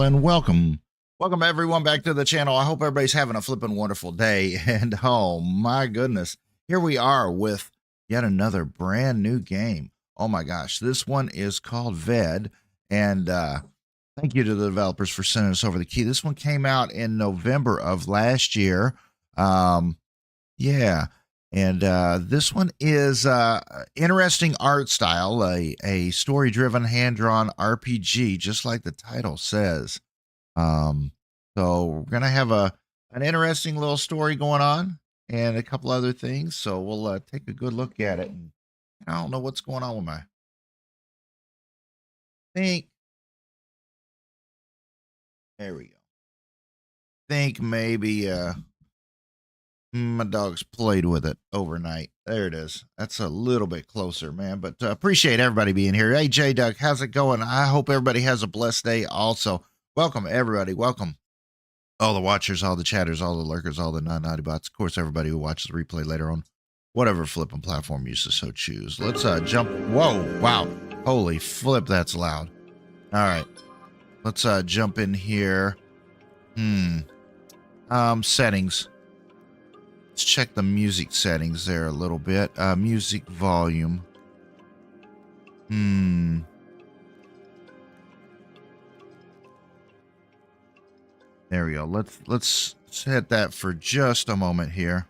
and welcome everyone back to the channel. I hope everybody's having a flippin' wonderful day. And oh my goodness, here we are with yet another brand new game. Oh my gosh, this one is called VED, and thank you to the developers for sending us over the key. This one came out in November of last year. Yeah. And this one is interesting art style, a story-driven, hand-drawn RPG, just like the title says. So we're going to have an interesting little story going on and a couple other things. So we'll take a good look at it. And I don't know what's going on with my think. There we go. Think maybe my dog's played with it overnight. There it is. That's a little bit closer, man. But appreciate everybody being here. Hey, J-Duck, how's it going? I hope everybody has a blessed day also. Welcome, everybody. Welcome. All the watchers, all the chatters, all the lurkers, all the non-naughty bots. Of course, everybody who watches the replay later on, whatever flipping platform you so choose. Let's jump. Whoa, wow. Holy flip, that's loud. All right. Let's jump in here. Settings. Let's check the music settings there a little bit. Music volume. There we go. Let's hit that for just a moment here.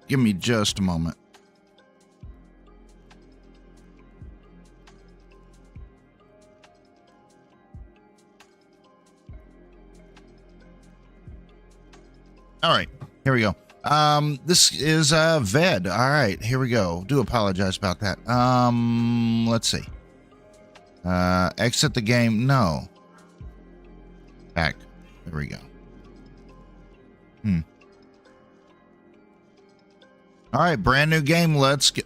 Give me just a moment. All right, here we go. This is VED. All right, here we go. Do apologize about that. Let's see. Exit the game. No. Back. There we go. All right, brand new game. Let's get,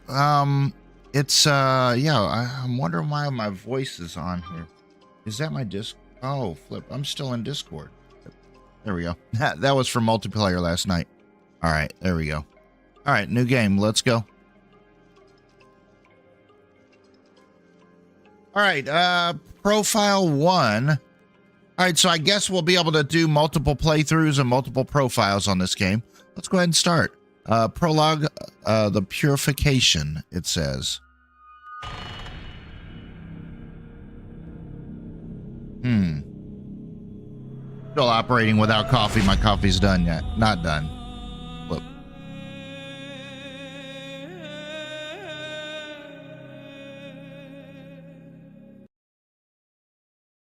it's, yeah, I'm wondering why my voice is on here. Is that my disc? Oh, flip. I'm still in Discord. There we go. That was for multiplayer last night. All right, there we go. All right, new game. Let's go. All right, profile 1. All right, so I guess we'll be able to do multiple playthroughs and multiple profiles on this game. Let's go ahead and start. Prologue, the purification, it says. Still operating without coffee. My coffee's done yet. Not done. Look.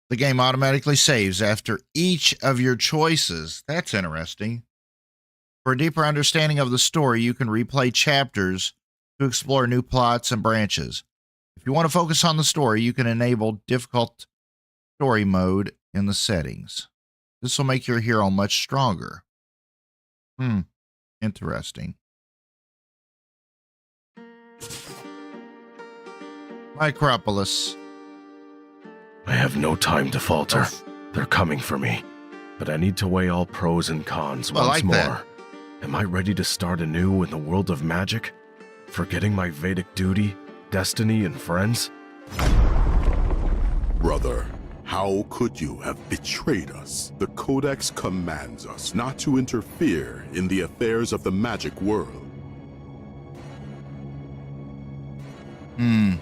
The game automatically saves after each of your choices. That's interesting. For a deeper understanding of the story, you can replay chapters to explore new plots and branches. If you want to focus on the story, you can enable difficult story mode in the settings. This will make your hero much stronger. Interesting. Micropolis. I have no time to falter. They're coming for me, but I need to weigh all pros and cons once more. That. Am I ready to start anew in the world of magic? Forgetting my Vedic duty, destiny, and friends? Brother, how could you have betrayed us? The Codex commands us not to interfere in the affairs of the magic world. The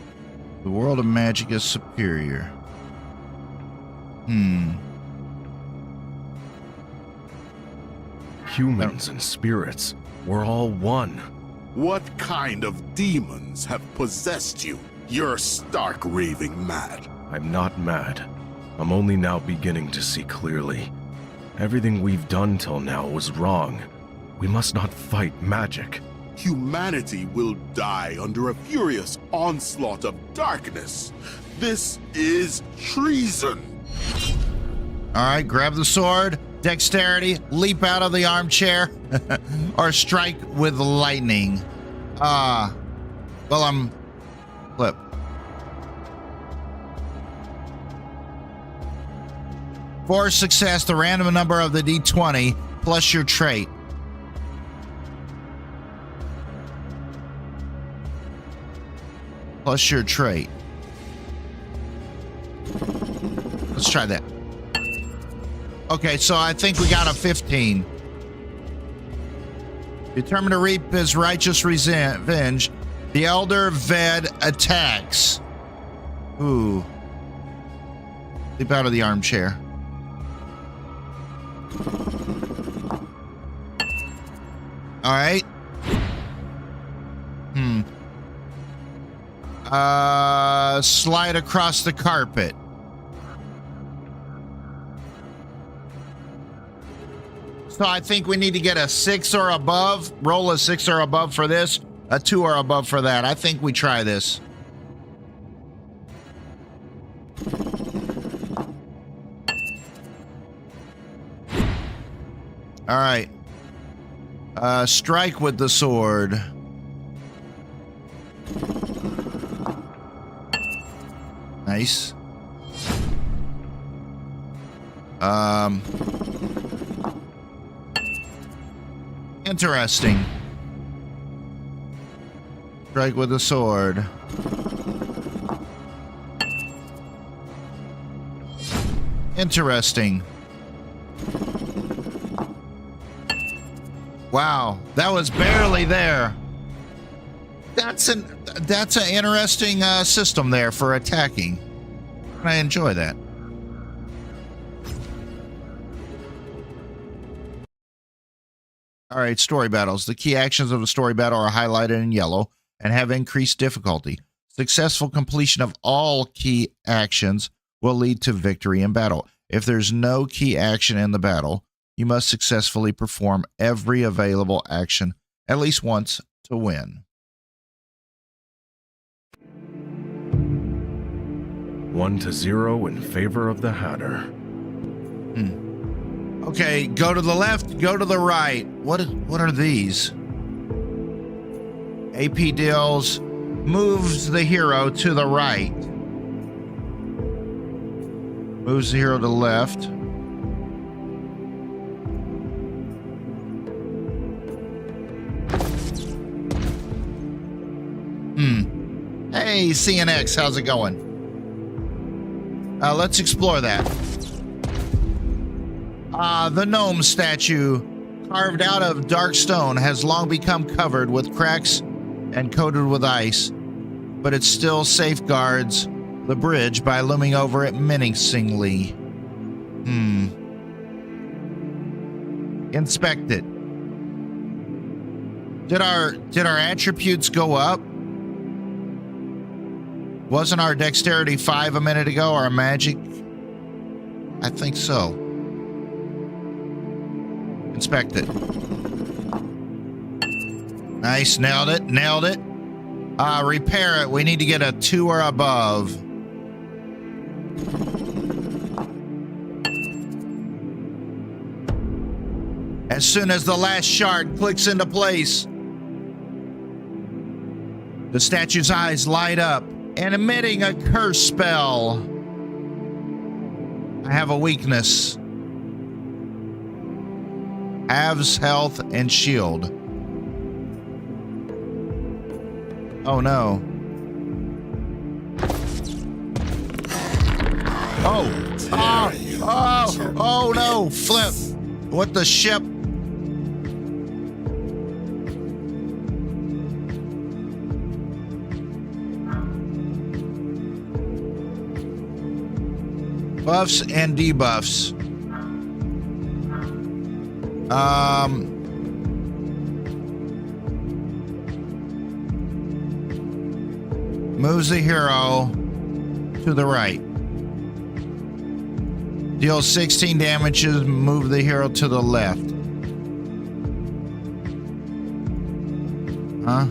world of magic is superior. Humans and spirits, we're all one. What kind of demons have possessed you? You're stark raving mad. I'm not mad. I'm only now beginning to see clearly. Everything we've done till now was wrong. We must not fight magic. Humanity will die under a furious onslaught of darkness. This is treason. All right, grab the sword, dexterity, leap out of the armchair, or strike with lightning. Well, I'm flip. For success, the random number of the D20 plus your trait. Plus your trait. Let's try that. Okay, so I think we got a 15. Determined to reap his righteous revenge, the elder Ved attacks. Ooh. Leap out of the armchair. All right. Slide across the carpet. So I think we need to get a 6 or above. Roll a 6 or above for this. A 2 or above for that. I think we try this. All right. Strike with the sword. Nice. Interesting. Strike with the sword. Interesting. Wow, that was barely there. That's an interesting system there for attacking. I enjoy that. All right, story battles. The key actions of a story battle are highlighted in yellow and have increased difficulty. Successful completion of all key actions will lead to victory in battle. If there's no key action in the battle, you must successfully perform every available action at least once to win. 1-0 in favor of the Hatter. Okay, go to the left, go to the right. What are these? AP deals moves the hero to the right. Moves the hero to the left. Hey, CNX, how's it going? Let's explore that. The gnome statue, carved out of dark stone, has long become covered with cracks and coated with ice, but it still safeguards the bridge by looming over it menacingly. Inspect it. Did our attributes go up? Wasn't our dexterity 5 a minute ago, or magic? I think so. Inspect it. Nice, nailed it. Repair it. We need to get a 2 or above. As soon as the last shard clicks into place, the statue's eyes light up and emitting a curse spell. I have a weakness. Halves health and shield. Oh no. Oh no, flip. What the ship? Buffs and debuffs. Moves the hero to the right. Deals 16 damages, move the hero to the left. Huh?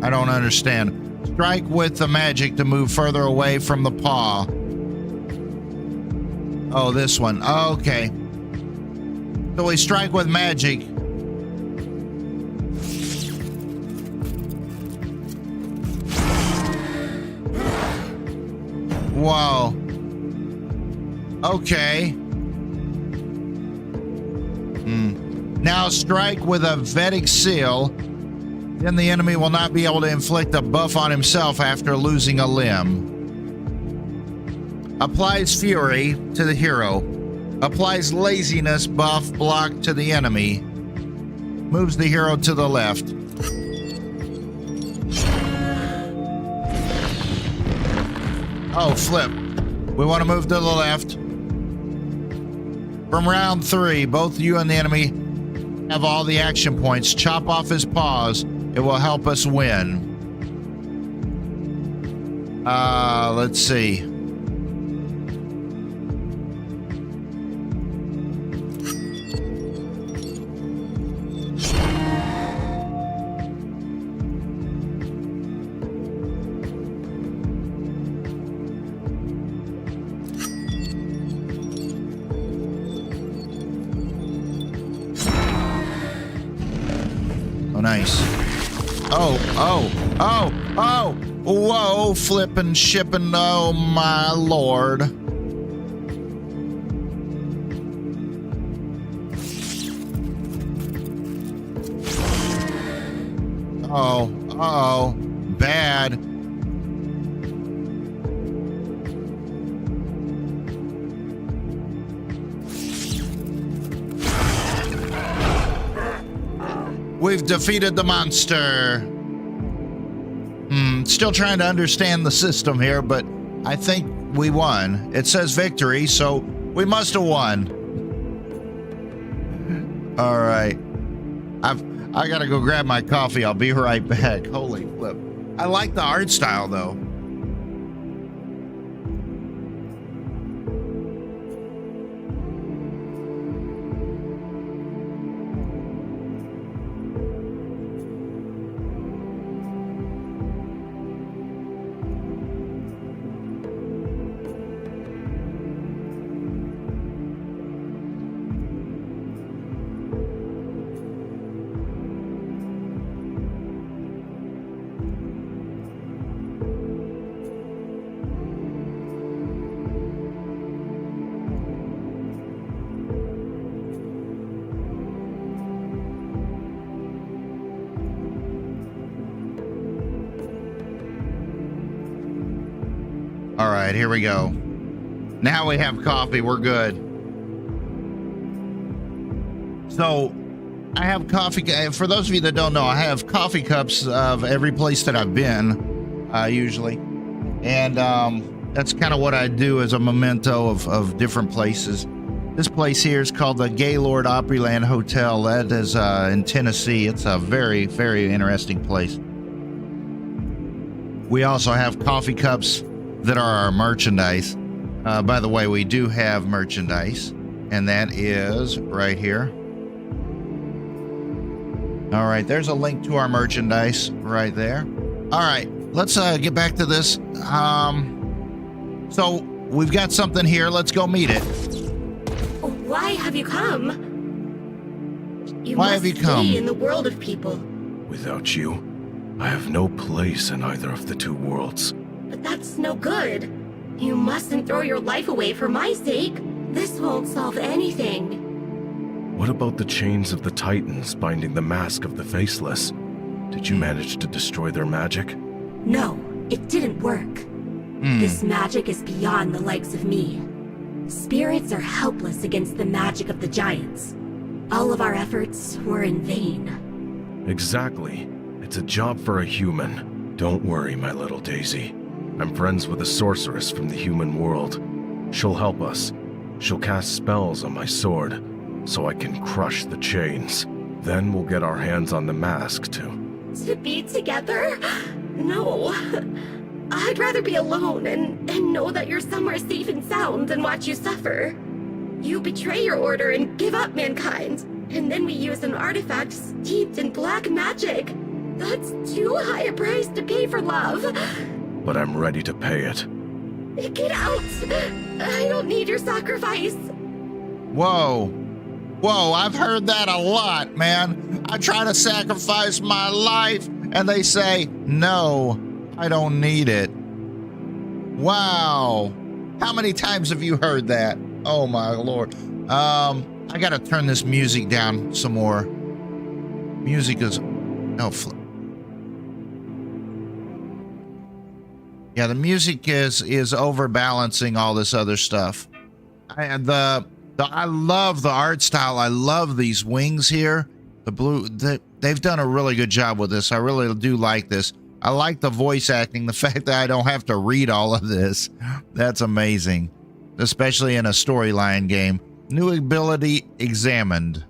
I don't understand. Strike with the magic to move further away from the paw. Oh, this one. Oh, okay. So we strike with magic. Whoa. Okay. Now strike with a Vedic seal. Then the enemy will not be able to inflict a buff on himself after losing a limb. Applies fury to the hero. Applies laziness buff block to the enemy. Moves the hero to the left. Oh, flip. We want to move to the left. From round 3, both you and the enemy have all the action points. Chop off his paws. It will help us win. Let's see. Oh, nice. Oh. Whoa, flippin' shippin'. Oh, my Lord. Oh, bad. We've defeated the monster. Still trying to understand the system here, but I think we won. It says victory, so we must have won. All right. I gotta go grab my coffee. I'll be right back. Holy flip. I like the art style, though. All right, here we go. Now we have coffee. We're good. So I have coffee. For those of you that don't know, I have coffee cups of every place that I've been, usually. And that's kind of what I do as a memento of different places. This place here is called the Gaylord Opryland Hotel. That is in Tennessee. It's a very, very interesting place. We also have coffee cups that are our merchandise. By the way, we do have merchandise, and that is right here. All right, there's a link to our merchandise right there. All right, let's get back to this. So we've got something here. Let's go meet it. Why have you come? Why have you come? Stay in the world of people. Without you, I have no place in either of the two worlds. But that's no good. You mustn't throw your life away for my sake. This won't solve anything. What about the chains of the Titans binding the mask of the Faceless? Did you manage to destroy their magic? No, it didn't work. This magic is beyond the likes of me. Spirits are helpless against the magic of the giants. All of our efforts were in vain. Exactly. It's a job for a human. Don't worry, my little Daisy. I'm friends with a sorceress from the human world. She'll help us. She'll cast spells on my sword, so I can crush the chains. Then we'll get our hands on the mask, too. To be together? No. I'd rather be alone and know that you're somewhere safe and sound than watch you suffer. You betray your order and give up mankind, and then we use an artifact steeped in black magic. That's too high a price to pay for love. But I'm ready to pay it. Get out! I don't need your sacrifice. Whoa. Whoa, I've heard that a lot, man. I try to sacrifice my life, and they say, no, I don't need it. Wow. How many times have you heard that? Oh, my Lord. I got to turn this music down some more. Music is... Oh, yeah, the music is overbalancing all this other stuff. I love the art style. I love these wings here. The blue, they've done a really good job with this. I really do like this. I like the voice acting, the fact that I don't have to read all of this. That's amazing, especially in a storyline game. New ability examined.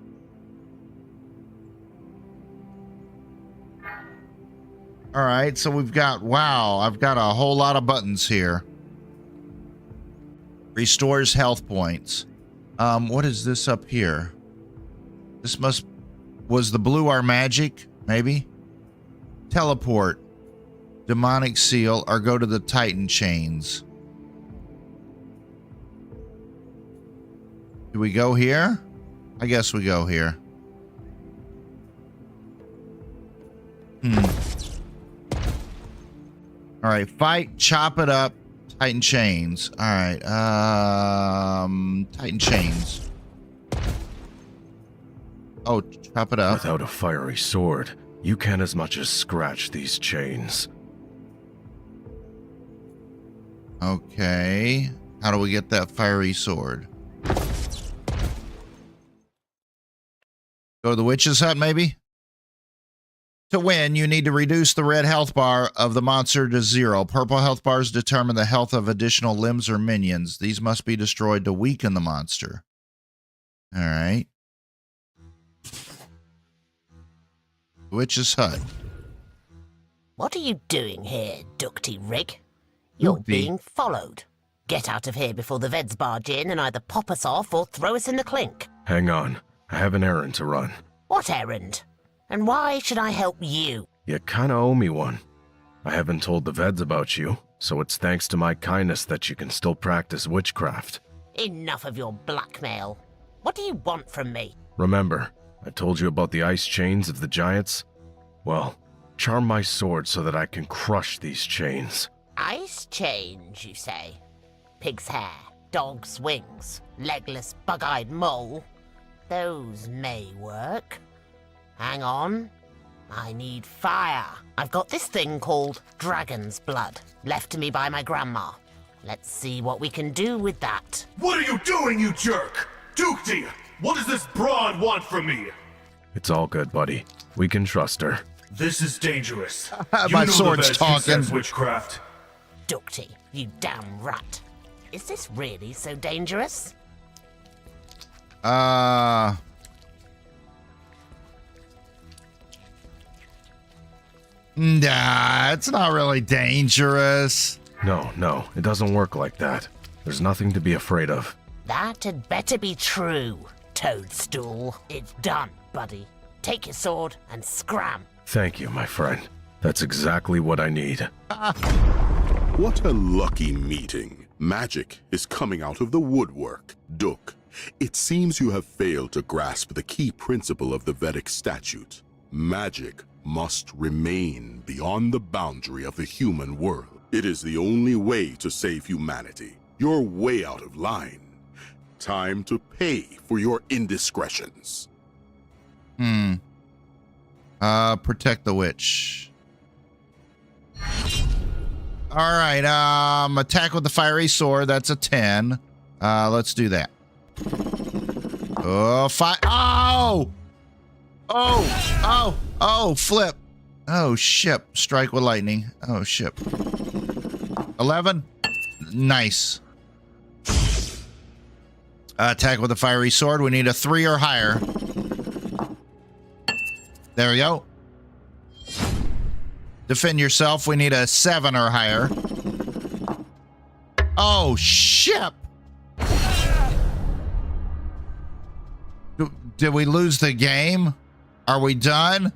All right, so we've got, wow, I've got a whole lot of buttons here. Restores health points. What is this up here? This was the blue our magic, maybe? Teleport. Demonic seal, or go to the Titan chains. Do we go here? I guess we go here. All right, fight, chop it up, Titan chains. All right, Titan chains. Oh, chop it up. Without a fiery sword, you can't as much as scratch these chains. Okay, how do we get that fiery sword? Go to the witch's hut, maybe? To win, you need to reduce the red health bar of the monster to 0. Purple health bars determine the health of additional limbs or minions. These must be destroyed to weaken the monster. All right. Witch's hut. What are you doing here, Ducty Rig? You're Ducty. being followed. Get out of here before the Veds barge in and either pop us off or throw us in the clink. Hang on, I have an errand to run. What errand? And why should I help you? You kinda owe me one. I haven't told the Veds about you, so it's thanks to my kindness that you can still practice witchcraft. Enough of your blackmail. What do you want from me? Remember, I told you about the ice chains of the giants? Well, charm my sword so that I can crush these chains. Ice chains, you say? Pig's hair, dog's wings, legless, bug-eyed mole. Those may work. Hang on. I need fire. I've got this thing called dragon's blood, left to me by my grandma. Let's see what we can do with that. What are you doing, you jerk? Ducty, what does this broad want from me? It's all good, buddy. We can trust her. This is dangerous. My sword's talking. Witchcraft. Ducty, you damn rat. Is this really so dangerous? Nah, it's not really dangerous. No, it doesn't work like that. There's nothing to be afraid of. That had better be true, Toadstool. It's done, buddy. Take your sword and scram. Thank you, my friend. That's exactly what I need. What a lucky meeting. Magic is coming out of the woodwork. Duke, it seems you have failed to grasp the key principle of the Vedic statute. Magic must remain beyond the boundary of the human world. It is the only way to save humanity. You're way out of line. Time to pay for your indiscretions. Protect the witch. All right, attack with the fiery sword. That's a 10. Let's do that. Oh, oh, flip. Oh, ship. Strike with lightning. Oh, ship. 11. Nice. Attack with the fiery sword. We need a 3 or higher. There we go. Defend yourself. We need a 7 or higher. Oh, shit. Did we lose the game? Are we done?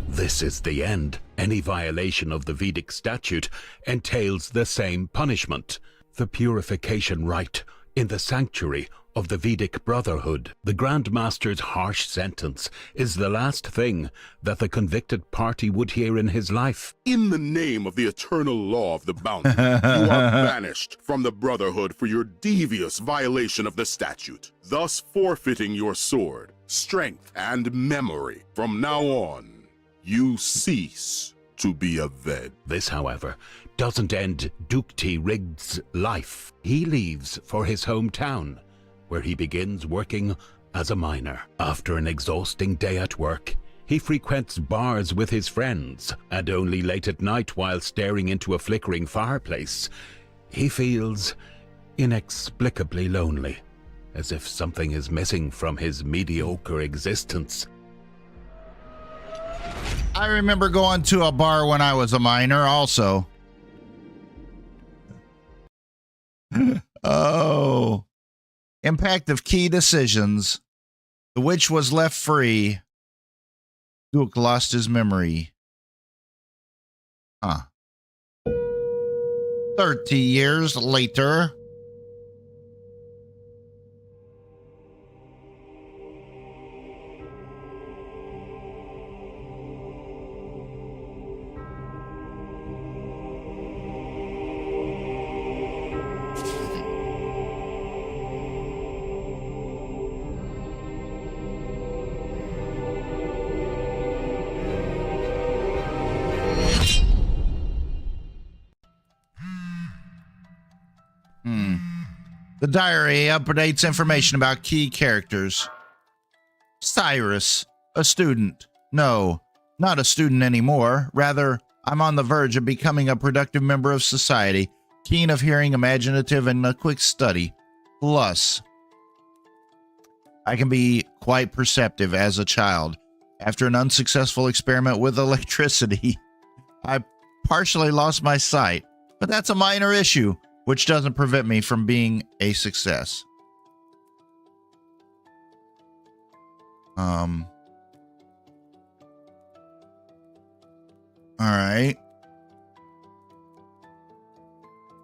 This is the end. Any violation of the Vedic statute entails the same punishment. The purification rite in the sanctuary of the Vedic Brotherhood. The Grand Master's harsh sentence is the last thing that the convicted party would hear in his life. In the name of the eternal law of the bounty, you are banished from the Brotherhood for your devious violation of the statute, thus forfeiting your sword, strength, and memory. From now on, you cease to be a Ved. This, however, doesn't end Dukti Rigd's life. He leaves for his hometown, where he begins working as a miner. After an exhausting day at work, he frequents bars with his friends, and only late at night, while staring into a flickering fireplace, he feels inexplicably lonely, as if something is missing from his mediocre existence. I remember going to a bar when I was a minor also. Oh. Impact of key decisions. The witch was left free. Duke lost his memory. 30 years later. The diary updates information about key characters. Cyrus, a student. No, not a student anymore. Rather, I'm on the verge of becoming a productive member of society, keen of hearing, imaginative, and a quick study. Plus, I can be quite perceptive as a child. After an unsuccessful experiment with electricity, I partially lost my sight, but that's a minor issue, which doesn't prevent me from being a success. All right.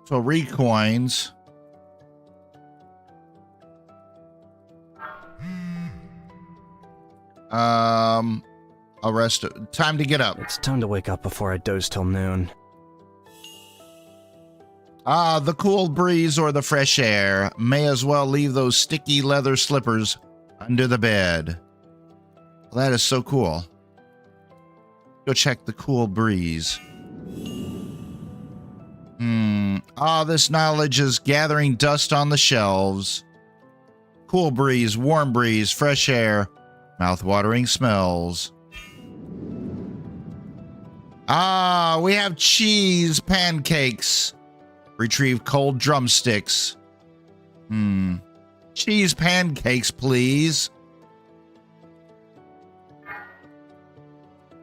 So recoins. Arrest. Time to get up. It's time to wake up before I doze till noon. The cool breeze or the fresh air. May as well leave those sticky leather slippers under the bed. Well, that is so cool. Go check the cool breeze. This knowledge is gathering dust on the shelves. Cool breeze, warm breeze, fresh air, mouth-watering smells. We have cheese pancakes. Retrieve cold drumsticks. Cheese pancakes, please.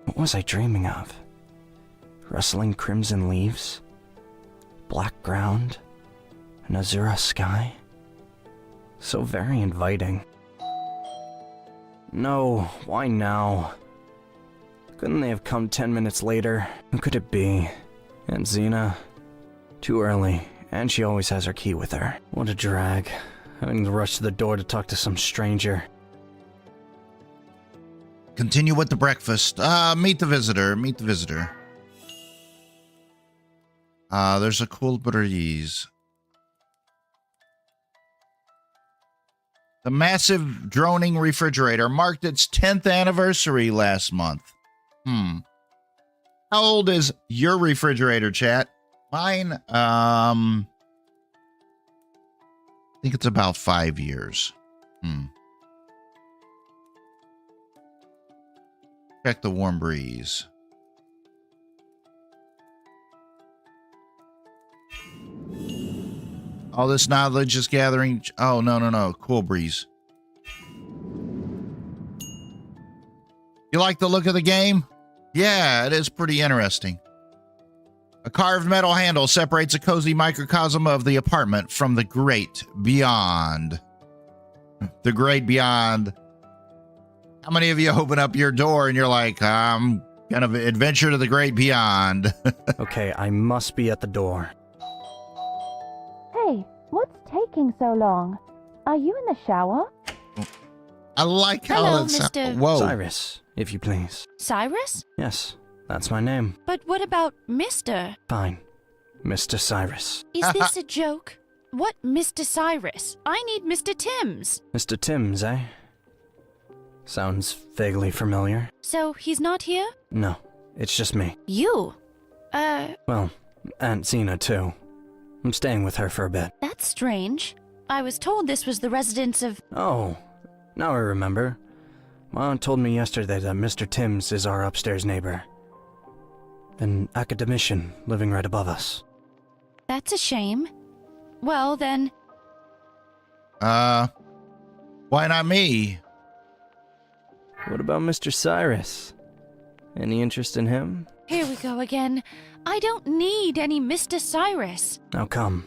What was I dreaming of? Rustling crimson leaves? Black ground? An azure sky? So very inviting. No, why now? Couldn't they have come 10 minutes later? Who could it be? Aunt Xena? Too early, and she always has her key with her. What a drag, having to rush to the door to talk to some stranger. Continue with the breakfast. Meet the visitor. Meet the visitor. There's a cool breeze. The massive droning refrigerator marked its 10th anniversary last month. How old is your refrigerator, chat? Mine, I think it's about 5 years. Check the warm breeze. All this knowledge is gathering. Oh, no. Cool breeze. You like the look of the game? Yeah, it is pretty interesting. A carved metal handle separates a cozy microcosm of the apartment from the great beyond. The great beyond. How many of you open up your door and you're like, I'm gonna adventure to the great beyond? Okay, I must be at the door. Hey, what's taking so long? Are you in the shower? I like how Hello, that sounds. Mr. Whoa. Cyrus, if you please. Cyrus? Yes, that's my name. But what about Mr.? Fine. Mr. Cyrus. Is this a joke? What Mr. Cyrus? I need Mr. Timms. Mr. Timms, eh? Sounds vaguely familiar. So he's not here? No, it's just me. You? Well, Aunt Zena, too. I'm staying with her for a bit. That's strange. I was told this was the residence of... Oh, now I remember. My aunt told me yesterday that Mr. Timms is our upstairs neighbor. An academician living right above us. That's a shame. Well, then... Why not me? What about Mr. Cyrus? Any interest in him? Here we go again. I don't need any Mr. Cyrus. Now come.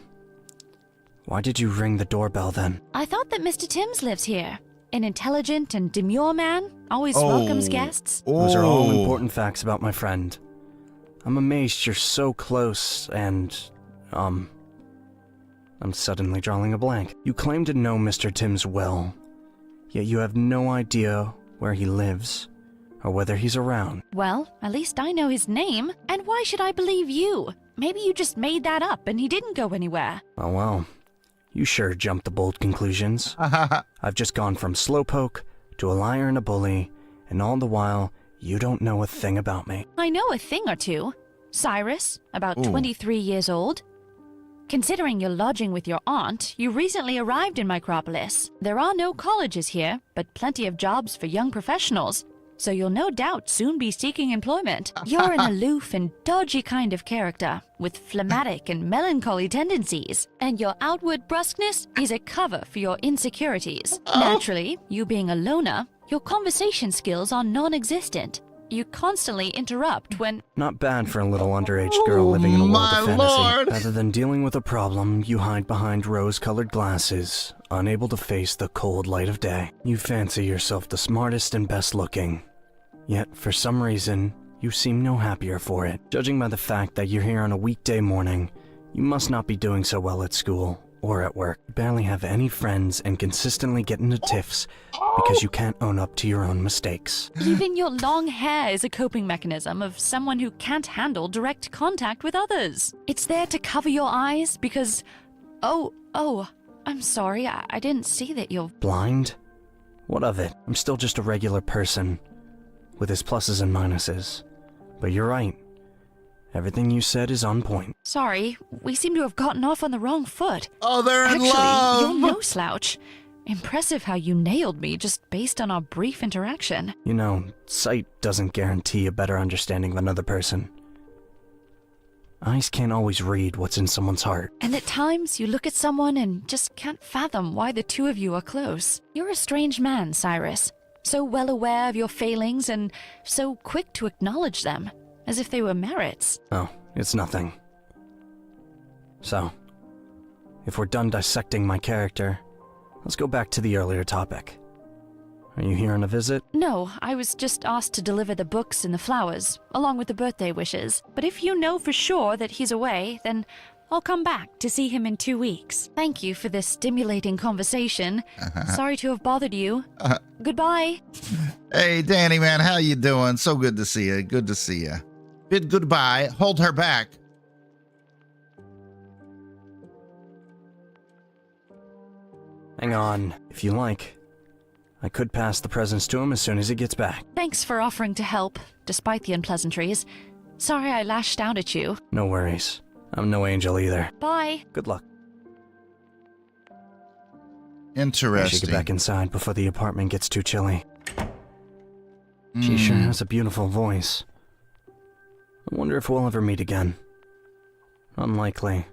Why did you ring the doorbell then? I thought that Mr. Timms lives here. An intelligent and demure man, always welcomes guests. Those are all important facts about my friend. I'm amazed you're so close and, I'm suddenly drawing a blank. You claim to know Mr. Timms well, yet you have no idea where he lives or whether he's around. Well, at least I know his name. And why should I believe you? Maybe you just made that up and he didn't go anywhere. Oh well, you sure jumped to bold conclusions. I've just gone from slowpoke to a liar and a bully, and all the while, you don't know a thing about me. I know a thing or two. Cyrus, about 23 years old. Considering you're lodging with your aunt, you recently arrived in Micropolis. There are no colleges here, but plenty of jobs for young professionals, so you'll no doubt soon be seeking employment. You're an aloof and dodgy kind of character, with phlegmatic and melancholy tendencies, and your outward brusqueness is a cover for your insecurities. Naturally, you being a loner, your conversation skills are non-existent. You constantly interrupt when... Not bad for a little underage girl living in a world of fantasy. Lord. Rather than dealing with a problem, you hide behind rose-colored glasses, unable to face the cold light of day. You fancy yourself the smartest and best looking. Yet, for some reason, you seem no happier for it. Judging by the fact that you're here on a weekday morning, you must not be doing so well at school or at work. You barely have any friends and consistently get into tiffs because you can't own up to your own mistakes. Even your long hair is a coping mechanism of someone who can't handle direct contact with others. It's there to cover your eyes because... Oh, I'm sorry, I didn't see that you're... Blind? What of it? I'm still just a regular person, with his pluses and minuses. But you're right. Everything you said is on point. Sorry, we seem to have gotten off on the wrong foot. Oh, they're in Actually, love. you're no slouch. Impressive how you nailed me just based on our brief interaction. You know, sight doesn't guarantee a better understanding of another person. Eyes can't always read what's in someone's heart. And at times, you look at someone and just can't fathom why the two of you are close. You're a strange man, Cyrus. So well aware of your failings and so quick to acknowledge them, as if they were merits. Oh, it's nothing. So, if we're done dissecting my character, let's go back to the earlier topic. Are you here on a visit? No, I was just asked to deliver the books and the flowers, along with the birthday wishes. But if you know for sure that he's away, then I'll come back to see him in 2 weeks. Thank you for this stimulating conversation. Sorry to have bothered you. Goodbye. Hey, Danny, man, how you doing? So good to see you. Good to see you. Bid goodbye. Hold her back. Hang on, if you like. I could pass the presents to him as soon as he gets back. Thanks for offering to help, despite the unpleasantries. Sorry I lashed out at you. No worries. I'm no angel either. Bye. Good luck. I Interesting. should get back inside before the apartment gets too chilly. She sure has a beautiful voice. I wonder if we'll ever meet again. Unlikely.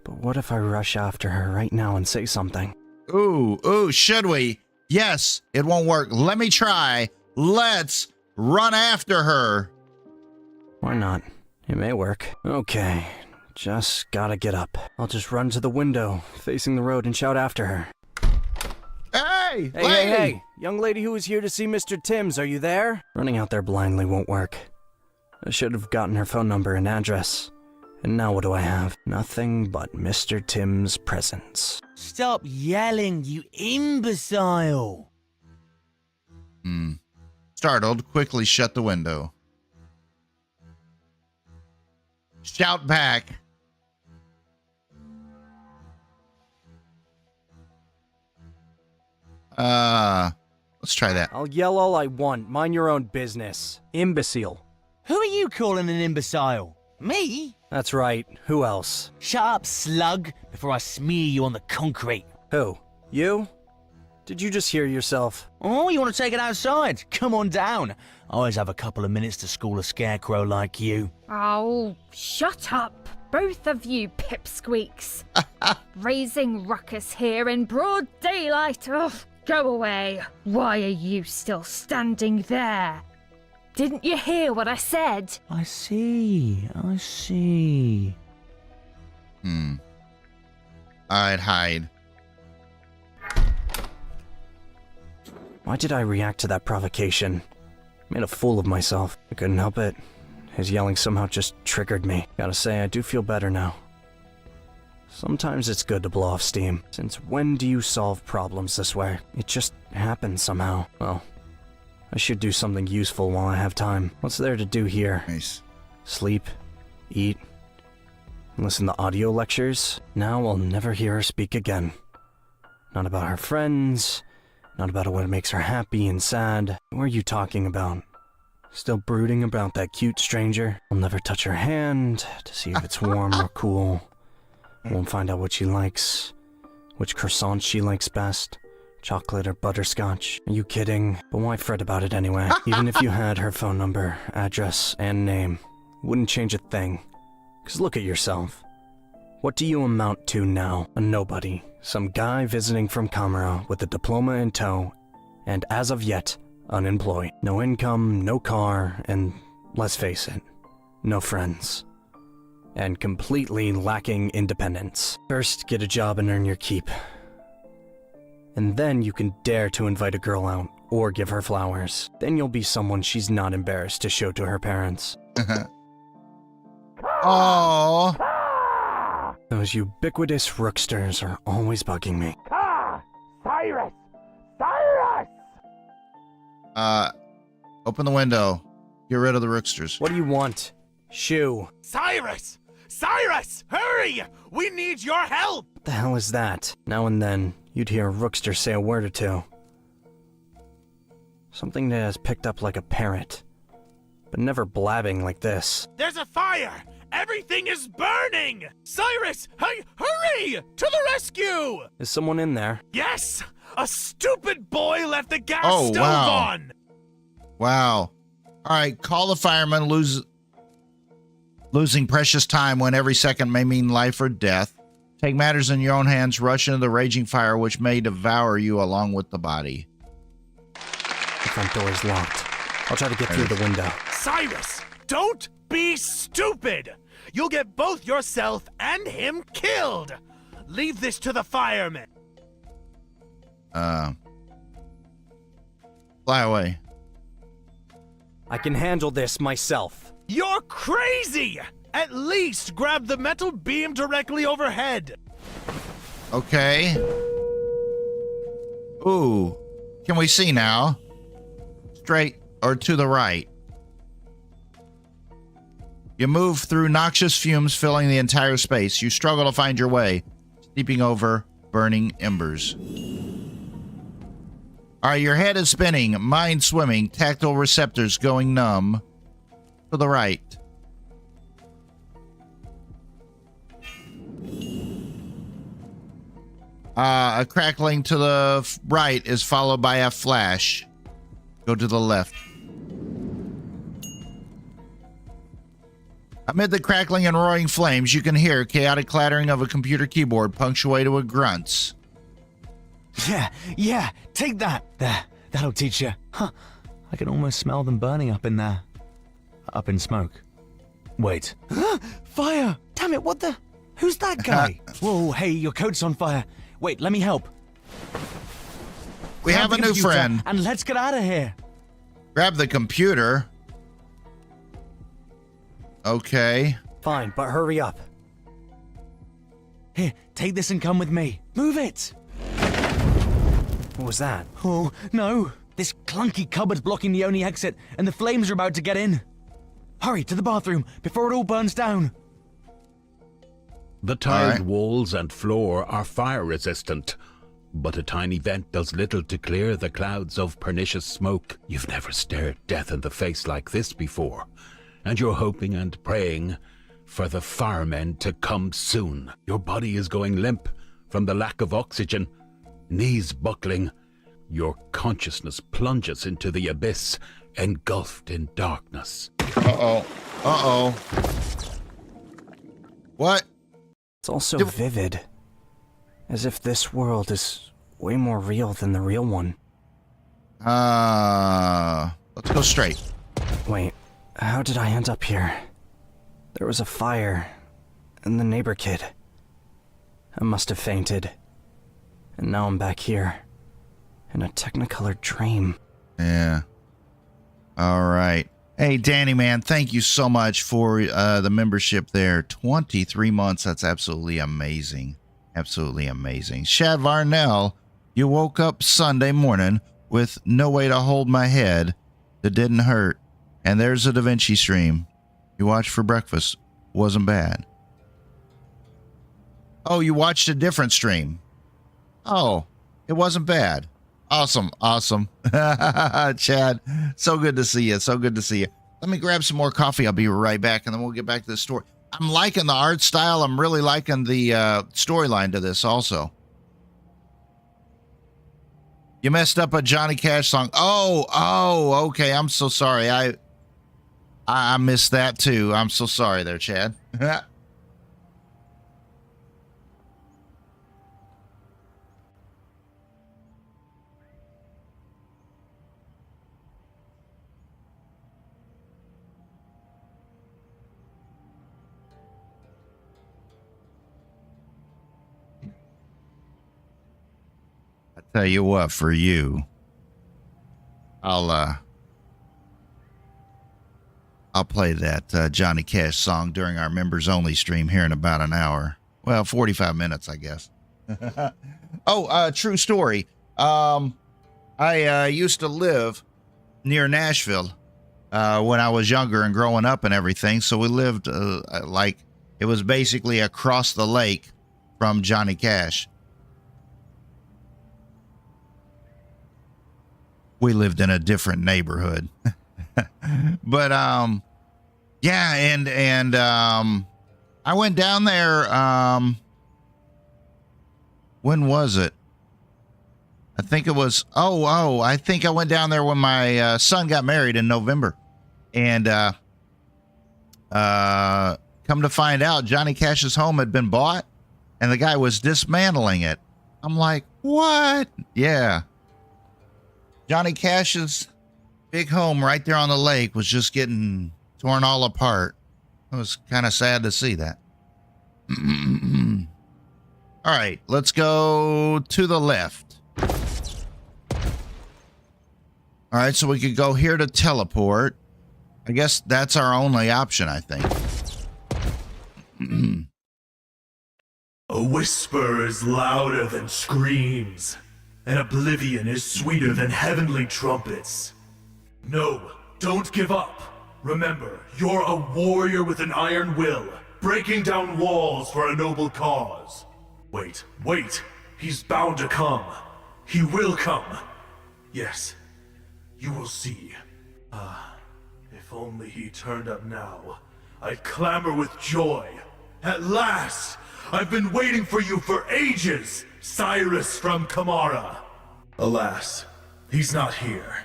But what if I rush after her right now and say something? Ooh, should we? Yes, it won't work. Let me try. Let's run after her. Why not? It may work. Okay, just gotta get up. I'll just run to the window, facing the road, and shout after her. Hey! Hey! Young lady who is here to see Mr. Timms, are you there? Running out there blindly won't work. I should have gotten her phone number and address. And now what do I have? Nothing but Mr. Timms' presence. Stop yelling, you imbecile! Startled, quickly shut the window. Shout back. Let's try that. I'll yell all I want. Mind your own business. Imbecile. Who are you calling an imbecile? Me? That's right. Who else? Shut up, slug, before I smear you on the concrete. Who? You? Did you just hear yourself? Oh, you want to take it outside? Come on down. I always have a couple of minutes to school a scarecrow like you. Oh, shut up, both of you pipsqueaks. Raising ruckus here in broad daylight. Ugh, go away. Why are you still standing there? Didn't you hear what I said? I see. I'd hide. Why did I react to that provocation? Made a fool of myself. I couldn't help it. His yelling somehow just triggered me. Gotta say, I do feel better now. Sometimes it's good to blow off steam. Since when do you solve problems this way? It just happens somehow. Well, I should do something useful while I have time. What's there to do here? Nice. Sleep, eat, listen to audio lectures. Now I'll never hear her speak again. Not about her friends, not about what makes her happy and sad. What are you talking about? Still brooding about that cute stranger? I'll never touch her hand to see if it's warm or cool. Won't find out what she likes, which croissant she likes best. Chocolate or butterscotch? Are you kidding? But why fret about it anyway? Even if you had her phone number, address, and name, wouldn't change a thing. 'Cause look at yourself. What do you amount to now? A nobody. Some guy visiting from Camera with a diploma in tow, and as of yet, unemployed. No income, no car, and let's face it, no friends. And completely lacking independence. First, get a job and earn your keep. And then you can dare to invite a girl out, or give her flowers. Then you'll be someone she's not embarrassed to show to her parents. Oh. Those ubiquitous rooksters are always bugging me. Cyrus! Open the window. Get rid of the rooksters. What do you want? Shoo. Cyrus! Hurry! We need your help! What the hell is that? Now and then, you'd hear a rookster say a word or two. Something that has picked up like a parrot. But never blabbing like this. There's a fire! Everything is burning! Cyrus, hurry! To the rescue! Is someone in there? Yes! A stupid boy left the gas stove on! Wow. All right, call the firemen. Losing precious time when every second may mean life or death. Take matters in your own hands. Rush into the raging fire, which may devour you along with the body. The front door is locked. I'll try to get through the window. Cyrus, don't be stupid! You'll get both yourself and him killed! Leave this to the firemen. Fly away. I can handle this myself. You're crazy! At least grab the metal beam directly overhead. Okay. Ooh. Can we see now? Straight or to the right? You move through noxious fumes filling the entire space. You struggle to find your way, steeping over burning embers. All right, your head is spinning, mind swimming, tactile receptors going numb. To the right. A crackling to the right is followed by a flash. Go to the left. Amid the crackling and roaring flames, you can hear chaotic clattering of a computer keyboard punctuated with grunts. Yeah, take that. There, that'll teach you. Huh, I can almost smell them burning up in there. Up in smoke. Wait. Fire! Damn it, what the? Who's that guy? Whoa, hey, your coat's on fire. Wait, let me help. We have a new friend. And let's get out of here. Grab the computer. Okay. Fine, but hurry up. Here, take this and come with me. Move it! What was that? Oh, no. This clunky cupboard's blocking the only exit, and the flames are about to get in. Hurry, to the bathroom, before it all burns down. The tiled walls and floor are fire resistant, but a tiny vent does little to clear the clouds of pernicious smoke. You've never stared death in the face like this before, and you're hoping and praying for the firemen to come soon. Your body is going limp from the lack of oxygen, knees buckling. Your consciousness plunges into the abyss, engulfed in darkness. Uh-oh. Uh-oh. What? It's all so vivid. As if this world is way more real than the real one. Let's go straight. Wait, how did I end up here? There was a fire, and the neighbor kid. I must have fainted. And now I'm back here, in a Technicolor dream. Yeah. All right. Hey, Danny, man, thank you so much for the membership there. 23 months. That's absolutely amazing. Absolutely amazing. Shad Varnell, you woke up Sunday morning with no way to hold my head that didn't hurt. And there's a Da Vinci stream you watched for breakfast. Wasn't bad. Oh, you watched a different stream. Oh, it wasn't bad. Awesome. Awesome. Chad, so good to see you. So good to see you. Let me grab some more coffee. I'll be right back, and then we'll get back to the story. I'm liking the art style. I'm really liking the storyline to this also. You messed up a Johnny Cash song. Oh, okay. I'm so sorry. I missed that too. I'm so sorry there, Chad. Tell you what, for you, I'll play that Johnny Cash song during our members only stream here in about an hour. Well, 45 minutes, I guess. True story. I used to live near Nashville when I was younger and growing up and everything. So we lived like it was basically across the lake from Johnny Cash. We lived in a different neighborhood. But yeah, and I went down there when was it? I think it was I think I went down there when my son got married in November. And come to find out, Johnny Cash's home had been bought and the guy was dismantling it. I'm like, what? Yeah. Johnny Cash's big home right there on the lake was just getting torn all apart. It was kind of sad to see that. All right, let's go to the left. All right, so we could go here to teleport. I guess that's our only option, I think. A whisper is louder than screams, and oblivion is sweeter than heavenly trumpets. No, don't give up. Remember, you're a warrior with an iron will, breaking down walls for a noble cause. Wait, he's bound to come. He will come. Yes, you will see. If only he turned up now, I'd clamor with joy. At last! I've been waiting for you for ages, Cyrus from Kamara. Alas, he's not here.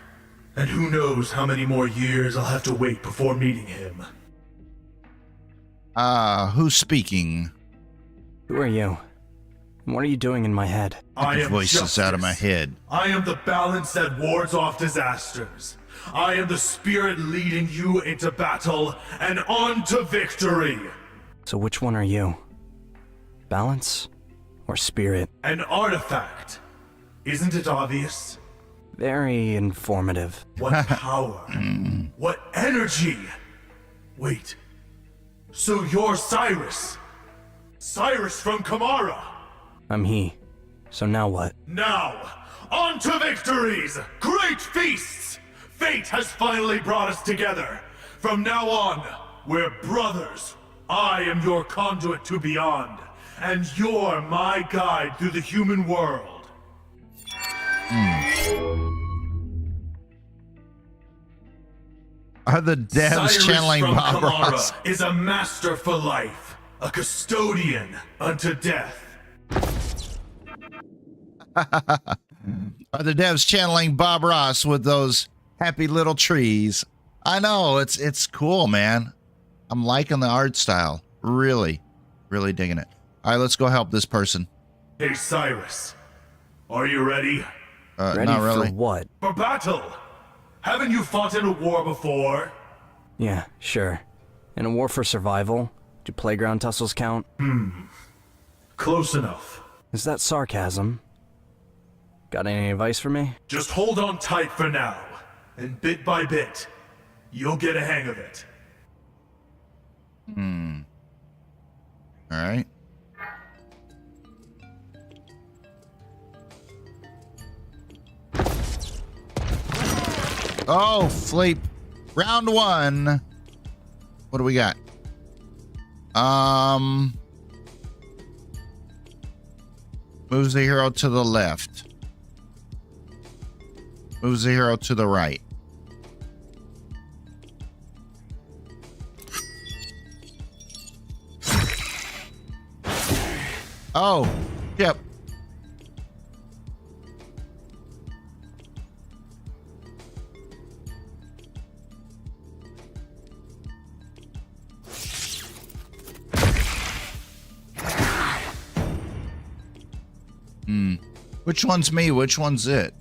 And who knows how many more years I'll have to wait before meeting him. Who's speaking? Who are you? And what are you doing in my head? I am voices justice. out of my head. I am the balance that wards off disasters. I am the spirit leading you into battle and on to victory. So which one are you? Balance or spirit? An artifact. Isn't it obvious? Very informative. What power? What energy? Wait. So you're Cyrus? Cyrus from Kamara? I'm he. So now what? Now, on to victories! Great feasts! Fate has finally brought us together. From now on, we're brothers. I am your conduit to beyond, and you're my guide through the human world. Are the devs Cyrus channeling from Bob Kamara Ross? is a master for life, a custodian unto death. Are the devs channeling Bob Ross with those happy little trees? I know, it's cool, man. I'm liking the art style. Really, really digging it. All right, let's go help this person. Hey Cyrus, are you ready? Ready not really. for what? For battle! Haven't you fought in a war before? Yeah, sure. In a war for survival, do playground tussles count? Close enough. Is that sarcasm? Got any advice for me? Just hold on tight for now, and bit by bit, you'll get a hang of it. All right. Oh, Fleep. Round one. What do we got? Moves the hero to the left. Moves the hero to the right. Oh, yep. Which one's me? Which one's it?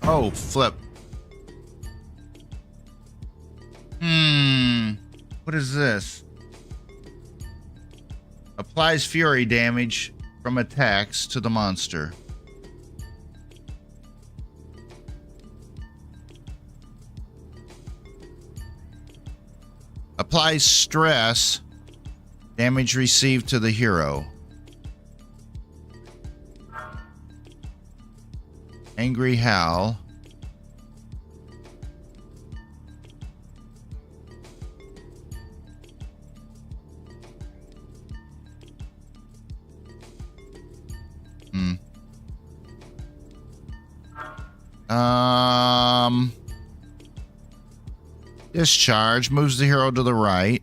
Oh, flip. What is this? Applies fury damage from attacks to the monster. Applies stress damage received to the hero. Angry Howl. Discharge moves the hero to the right.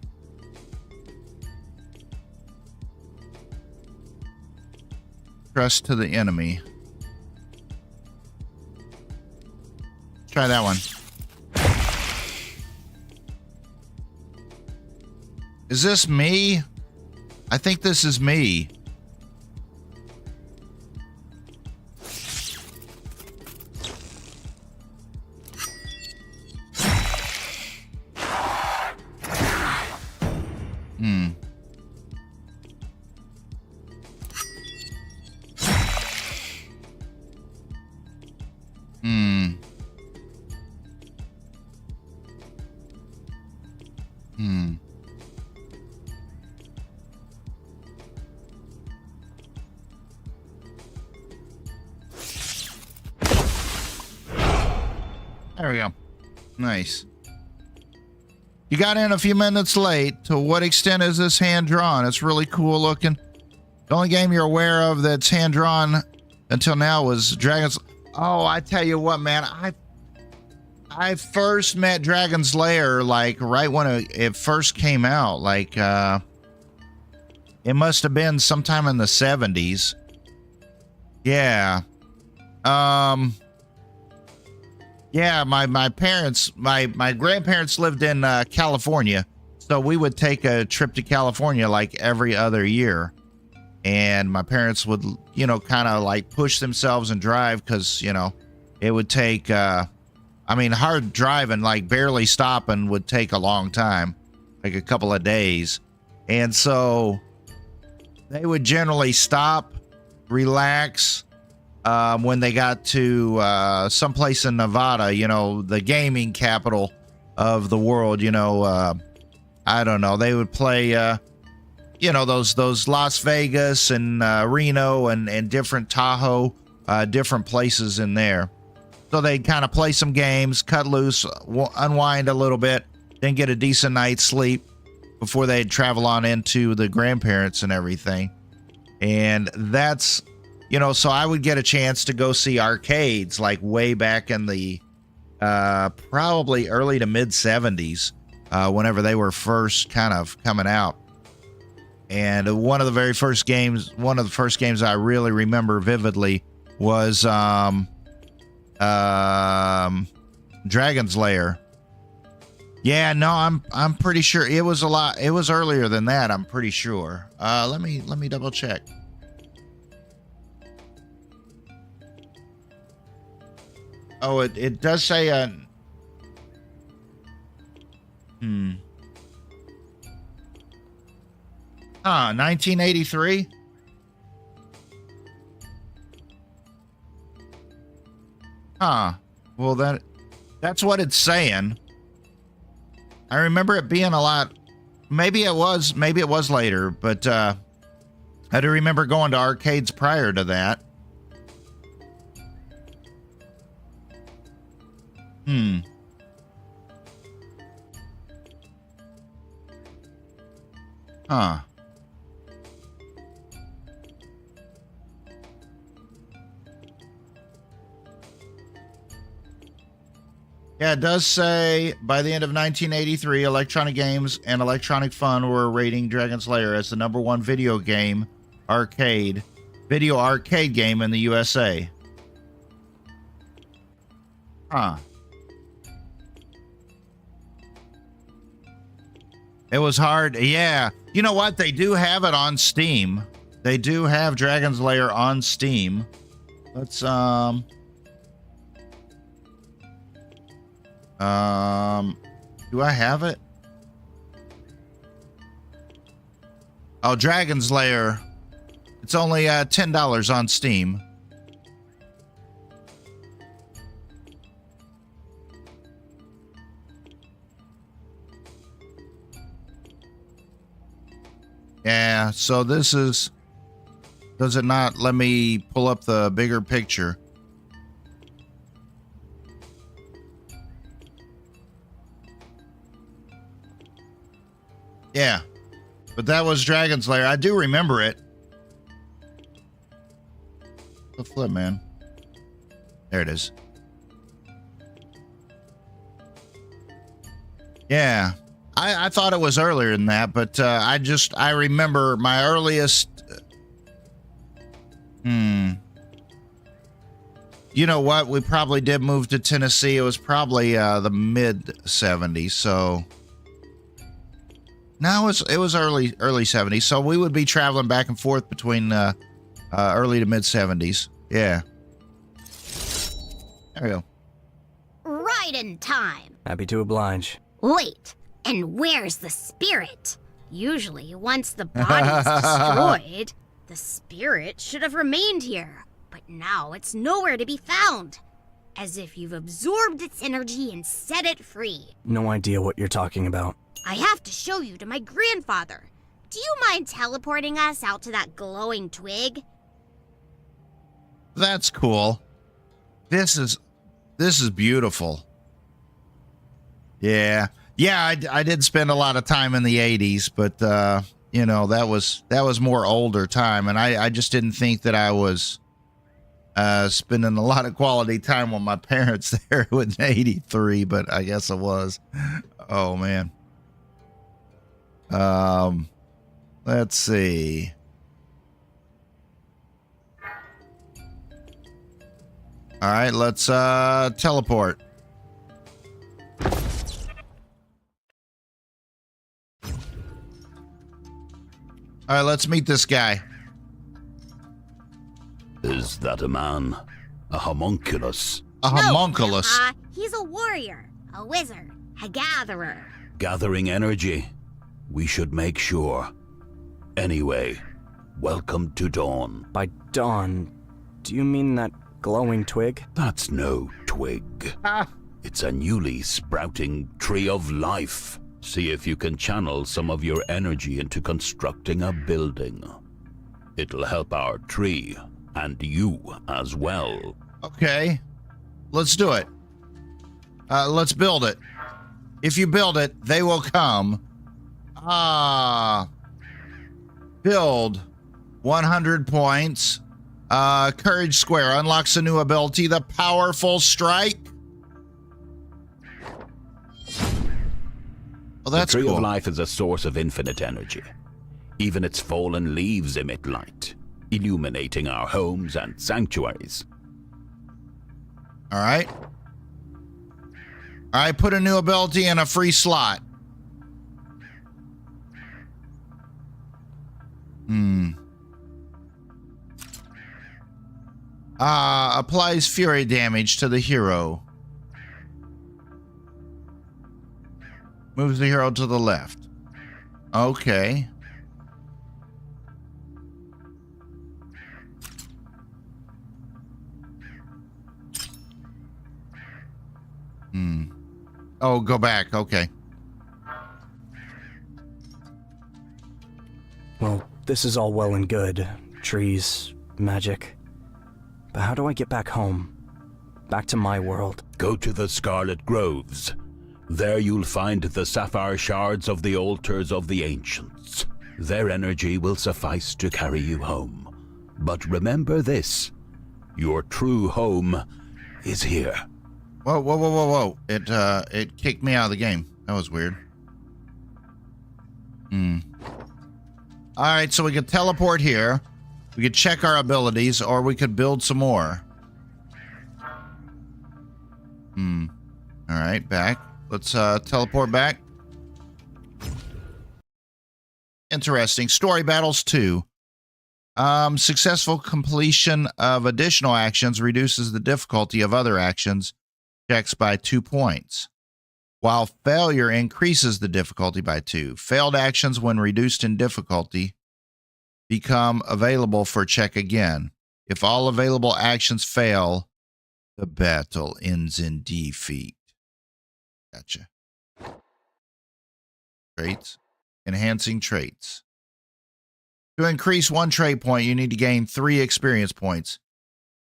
Press to the enemy. Try that one. Is this me? I think this is me. There we go. Nice. You got in a few minutes late. To what extent is this hand-drawn? It's really cool looking. The only game you're aware of that's hand-drawn until now was Dragon's... Oh, I tell you what, man. I first met Dragon's Lair, like, right when it first came out. Like, it must have been sometime in the 70s. Yeah. Yeah, my parents, my grandparents lived in California, so we would take a trip to California like every other year, and my parents would, you know, kind of like push themselves and drive because, you know, it would take, I mean, hard driving, like barely stopping would take a long time, like a couple of days, and so they would generally stop, relax, when they got to someplace in Nevada, you know, the gaming capital of the world, you know, I don't know. They would play, you know, those Las Vegas and Reno and different Tahoe, different places in there. So they'd kind of play some games, cut loose, unwind a little bit, then get a decent night's sleep before they'd travel on into the grandparents and everything. And that's... You know, so I would get a chance to go see arcades like way back in the probably early to mid 70s, whenever they were first kind of coming out. And one of the first games I really remember vividly was Dragon's Lair. Yeah, no, I'm pretty sure it was earlier than that, I'm pretty sure. Let me double check. Oh, it does say 1983? Well, that's what it's saying. I remember it being a lot. Maybe it was later, but I do remember going to arcades prior to that. Yeah, it does say by the end of 1983, Electronic Games and Electronic Fun were rating Dragon's Lair as the #1 video arcade game in the USA. It was hard. Yeah. You know what? They do have it on Steam. They do have Dragon's Lair on Steam. Let's, do I have it? Oh, Dragon's Lair. It's only $10 on Steam. Yeah, so this is... Does it not let me pull up the bigger picture? Yeah, but that was Dragon's Lair. I do remember it. The flip, man. There it is. Yeah. I thought it was earlier than that, but I remember my earliest... You know what? We probably did move to Tennessee. It was probably the mid-70s, so... No, it was early 70s, so we would be traveling back and forth between early to mid-70s. Yeah. There we go. Right in time. Happy to oblige. Wait, and where's the spirit? Usually, once the body's destroyed, the spirit should have remained here. But now it's nowhere to be found. As if you've absorbed its energy and set it free. No idea what you're talking about. I have to show you to my grandfather. Do you mind teleporting us out to that glowing twig? That's cool. This is beautiful. Yeah. Yeah, I did spend a lot of time in the 80s, but you know, that was more older time, and I just didn't think that I was spending a lot of quality time with my parents there with 83, but I guess I was. Oh man. Let's see. All right, let's teleport. All right, let's meet this guy. Is that a man? A homunculus? A homunculus? He's a warrior, a wizard, a gatherer. Gathering energy. We should make sure. Anyway, welcome to Dawn. By dawn, do you mean that glowing twig? That's no twig. It's a newly sprouting tree of life. See if you can channel some of your energy into constructing a building. It'll help our tree, and you as well. Okay, let's do it. Let's build it. If you build it, they will come. Build 100 points. Courage Square unlocks a new ability, the Powerful Strike. Oh, that's cool. The Tree cool. of Life is a source of infinite energy. Even its fallen leaves emit light, illuminating our homes and sanctuaries. All right. All right, put a new ability in a free slot. Applies fury damage to the hero. Moves the hero to the left. Okay. Oh, go back. Okay. Well, this is all well and good. Trees, magic. But how do I get back home? Back to my world? Go to the Scarlet Groves. There you'll find the sapphire shards of the altars of the ancients. Their energy will suffice to carry you home. But remember this, your true home is here. Whoa, whoa, whoa, whoa, whoa. It kicked me out of the game. That was weird. All right, so we could teleport here. We could check our abilities, or we could build some more. All right, back. Let's teleport back. Interesting. Story battles 2. Successful completion of additional actions reduces the difficulty of other actions checks by 2 points, while failure increases the difficulty by 2. Failed actions, when reduced in difficulty, become available for check again. If all available actions fail, the battle ends in defeat. Gotcha. Traits. Enhancing traits. To increase 1 trait point, you need to gain 3 experience points.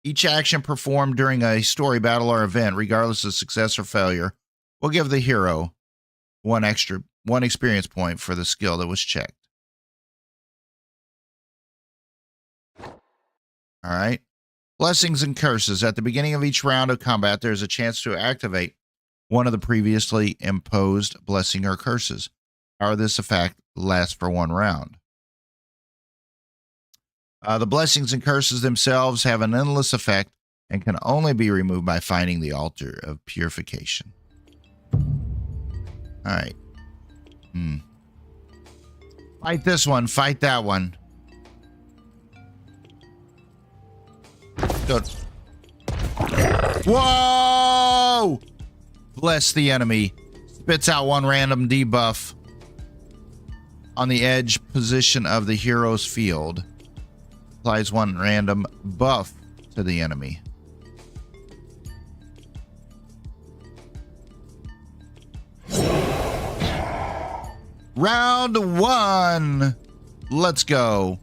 Each action performed during a story battle or event, regardless of success or failure, will give the hero 1 experience point for the skill that was checked. All right. Blessings and curses. At the beginning of each round of combat, there is a chance to activate one of the previously imposed blessing or curses. However, this effect lasts for 1 round. The blessings and curses themselves have an endless effect and can only be removed by finding the altar of purification. All right. Fight this one. Fight that one. Go. Whoa! Bless the enemy. Spits out 1 random debuff on the edge position of the hero's field. Applies 1 random buff to the enemy. Round 1. Let's go.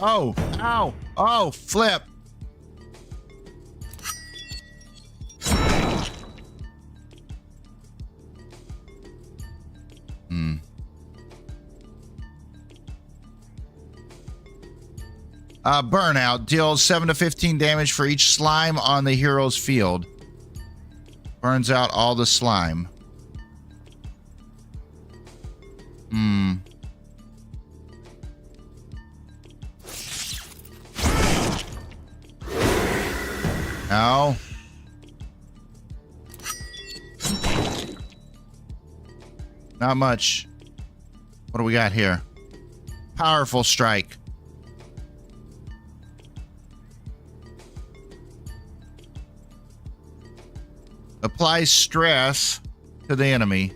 Oh, ow. Oh, flip. Burnout deals 7 to 15 damage for each slime on the hero's field. Burns out all the slime. Ow. Not much. What do we got here? Powerful strike. Applies stress to the enemy.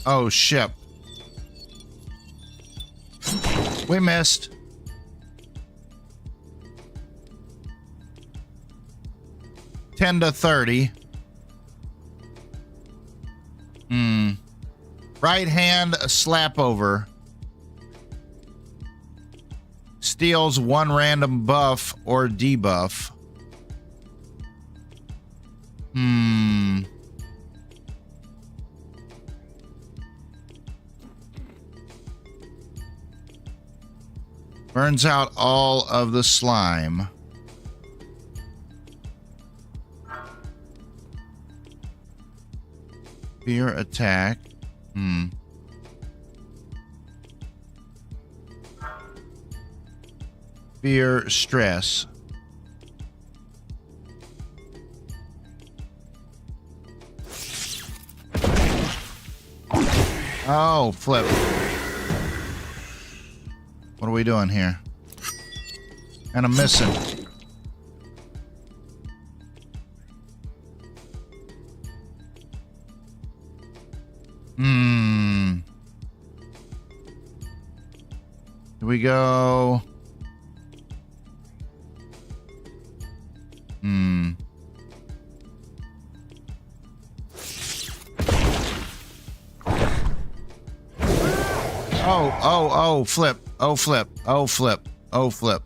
Oh, shit. We missed. $10 to $30. Right hand slap over. Steals one random buff or debuff. Burns out all of the slime. Fear attack. Fear stress. Oh, flip. What are we doing here? And I'm missing. Here we go. Oh, flip. Oh, flip. Oh, flip. Oh, flip.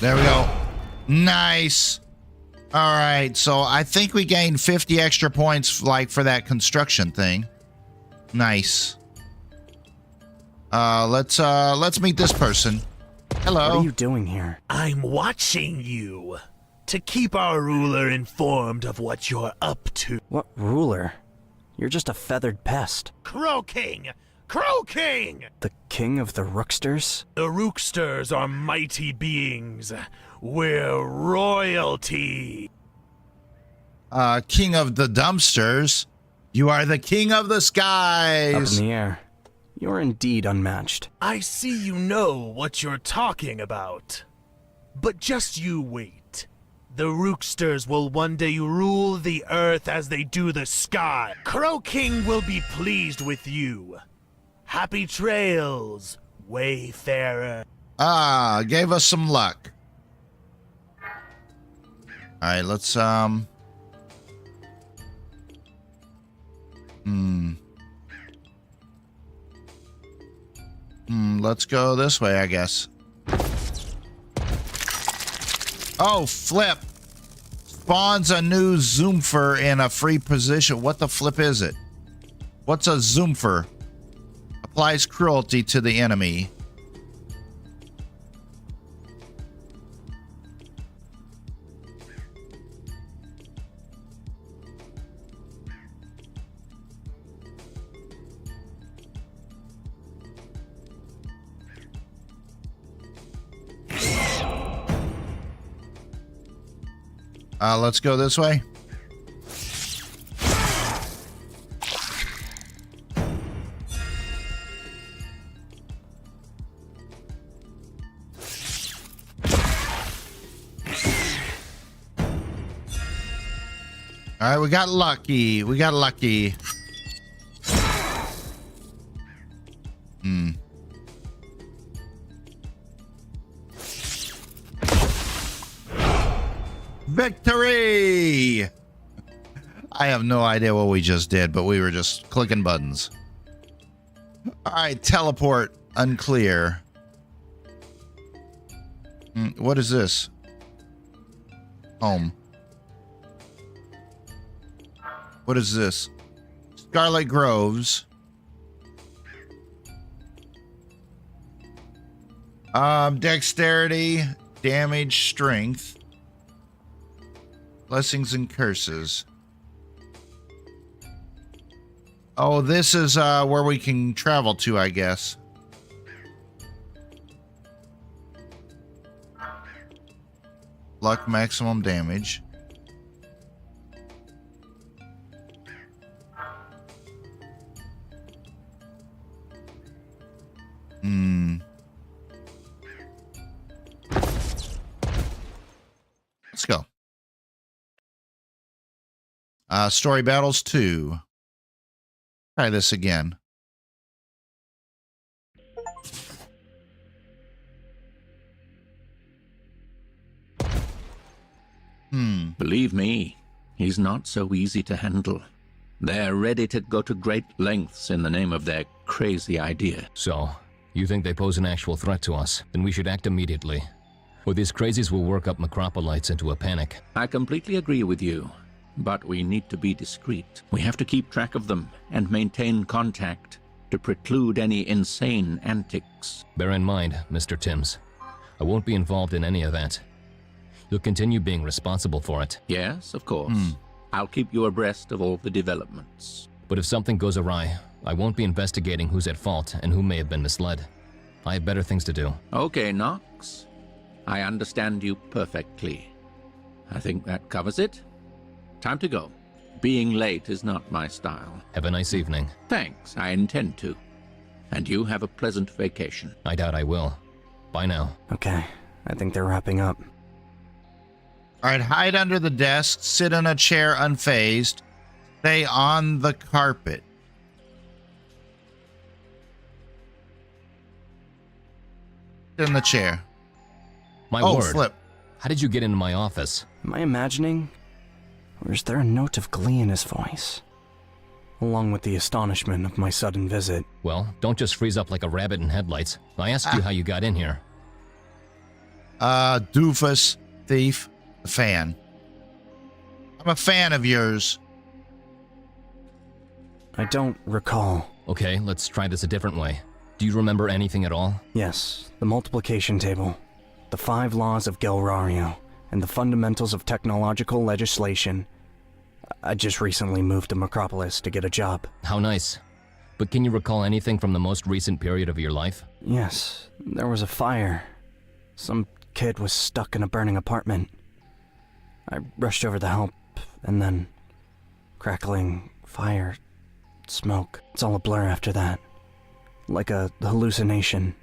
There we go. Nice. All right, so I think we gained 50 extra points like for that construction thing. Nice. Let's meet this person. Hello. What are you doing here? I'm watching you to keep our ruler informed of what you're up to. What ruler? You're just a feathered pest. Crow King! Crow King! The king of the Rooksters? The Rooksters are mighty beings. We're royalty. King of the dumpsters. You are the king of the skies. Up in the air. You're indeed unmatched. I see you know what you're talking about. But just you wait. The Rooksters will one day rule the earth as they do the sky. Crow King will be pleased with you. Happy trails, Wayfarer. Gave us some luck. All right, let's let's go this way, I guess. Oh, flip. Spawns a new Zoomfer in a free position. What the flip is it? What's a Zoomfer? Applies cruelty to the enemy. Let's go this way. All right, we got lucky. We got lucky. Victory! I have no idea what we just did, but we were just clicking buttons. All right, teleport unclear. What is this? Home. What is this? Scarlet Groves. Dexterity, damage, strength. Blessings and curses. Oh, this is where we can travel to, I guess. Luck, maximum damage. Let's go. Story Battles 2. Try this again. Believe me, he's not so easy to handle. They're ready to go to great lengths in the name of their crazy idea. So, you think they pose an actual threat to us? Then we should act immediately. Or these crazies will work up Micropolites into a panic. I completely agree with you, but we need to be discreet. We have to keep track of them and maintain contact to preclude any insane antics. Bear in mind, Mr. Timms, I won't be involved in any of that. You'll continue being responsible for it. Yes, of course. I'll keep you abreast of all the developments. But if something goes awry, I won't be investigating who's at fault and who may have been misled. I have better things to do. Okay, Knox. I understand you perfectly. I think that covers it. Time to go. Being late is not my style. Have a nice evening. Thanks, I intend to. And you have a pleasant vacation. I doubt I will. Bye now. Okay, I think they're wrapping up. All right, hide under the desk, sit in a chair unfazed, stay on the carpet. Sit in the chair. My word. Flip. How did you get into my office? Am I imagining? Or is there a note of glee in his voice? Along with the astonishment of my sudden visit. Well, don't just freeze up like a rabbit in headlights. I asked you how you got in here. Doofus, thief, a fan. I'm a fan of yours. I don't recall. Okay, let's try this a different way. Do you remember anything at all? Yes, the multiplication table, the 5 laws of Gelrario, and the fundamentals of technological legislation. I just recently moved to Micropolis to get a job. How nice. But can you recall anything from the most recent period of your life? Yes, there was a fire. Some kid was stuck in a burning apartment. I rushed over to help, and then crackling, fire, smoke. It's all a blur after that. Like a hallucination.